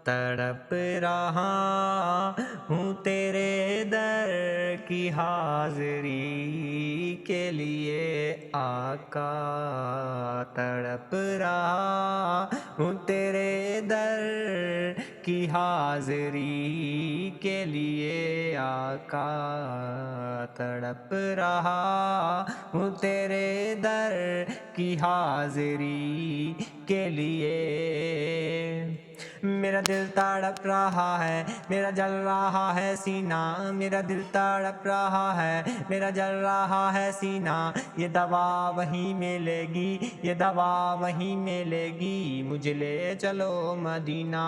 تڑپ رہا ہوں تیرے در کی حاضری کے لیے آقا، تڑپ رہا ہوں تیرے در کی حاضری کے لیے آقا، تڑپ رہا ہوں تیرے در کی حاضری کے لیے۔ میرا دل تڑپ رہا ہے، میرا جل رہا ہے سینہ، میرا دل تڑپ رہا ہے، میرا جل رہا ہے سینہ، یہ دوا وہیں ملے گی، یہ دوا وہیں ملے گی، مجھے لے چلو مدینہ۔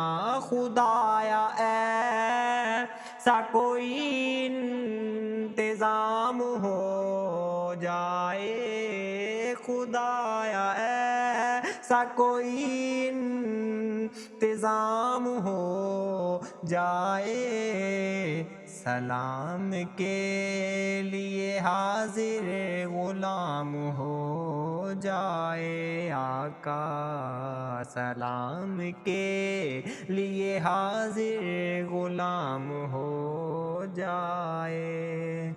خدایا ایسا کوئی انتظام ہو جائے، خدایا ایسا کوئی انتظام ہو جائے، سلام کے لیے حاضر غلام ہو جائے آقا، سلام کے لیے حاضر غلام ہو جائے۔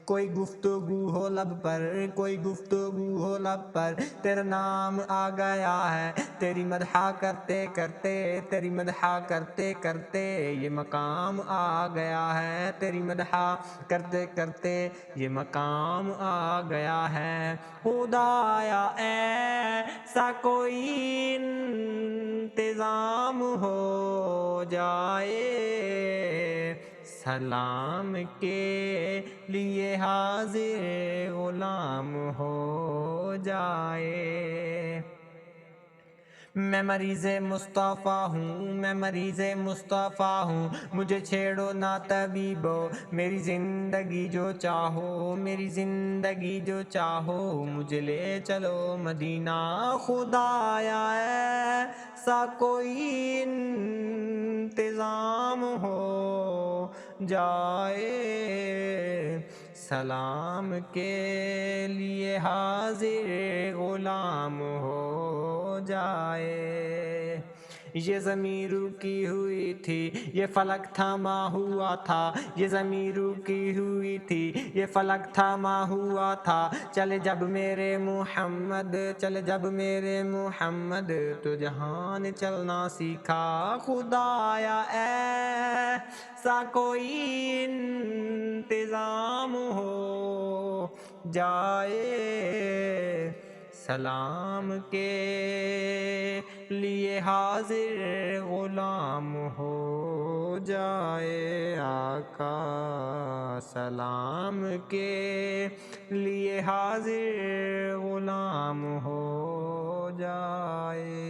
کوئی گفتگو ہو لب پر، کوئی گفتگو ہو لب پر، تیرا نام آ گیا ہے، تیری مدح کرتے کرتے، تیری مدح کرتے کرتے یہ مقام آ گیا ہے، تیری مدح کرتے کرتے یہ مقام آ گیا ہے۔ خدایا ایسا کوئی انتظام ہو جائے، سلام کے لیے حاضر غلام ہو جائے۔ میں مریض مصطفیٰ ہوں، میں مریض مصطفیٰ ہوں، مجھے چھیڑو نہ طبیبو، میری زندگی جو چاہو، میری زندگی جو چاہو، مجھے لے چلو مدینہ۔ خدایا ایسا کوئی انتظام ہو جائے، سلام کے لیے حاضر غلام ہو جائے۔ یہ زمین رکی ہوئی تھی، یہ فلک تھما ہوا تھا، یہ زمین رکی ہوئی تھی، یہ فلک تھما ہوا تھا، چلے جب میرے محمد، چلے جب میرے محمد، تو جہان چلنا سیکھا۔ خدایا ایسا کوئی انتظام ہو جائے، سلام کے لیے حاضر غلام ہو جائے آقا، سلام کے لیے حاضر غلام ہو جائے۔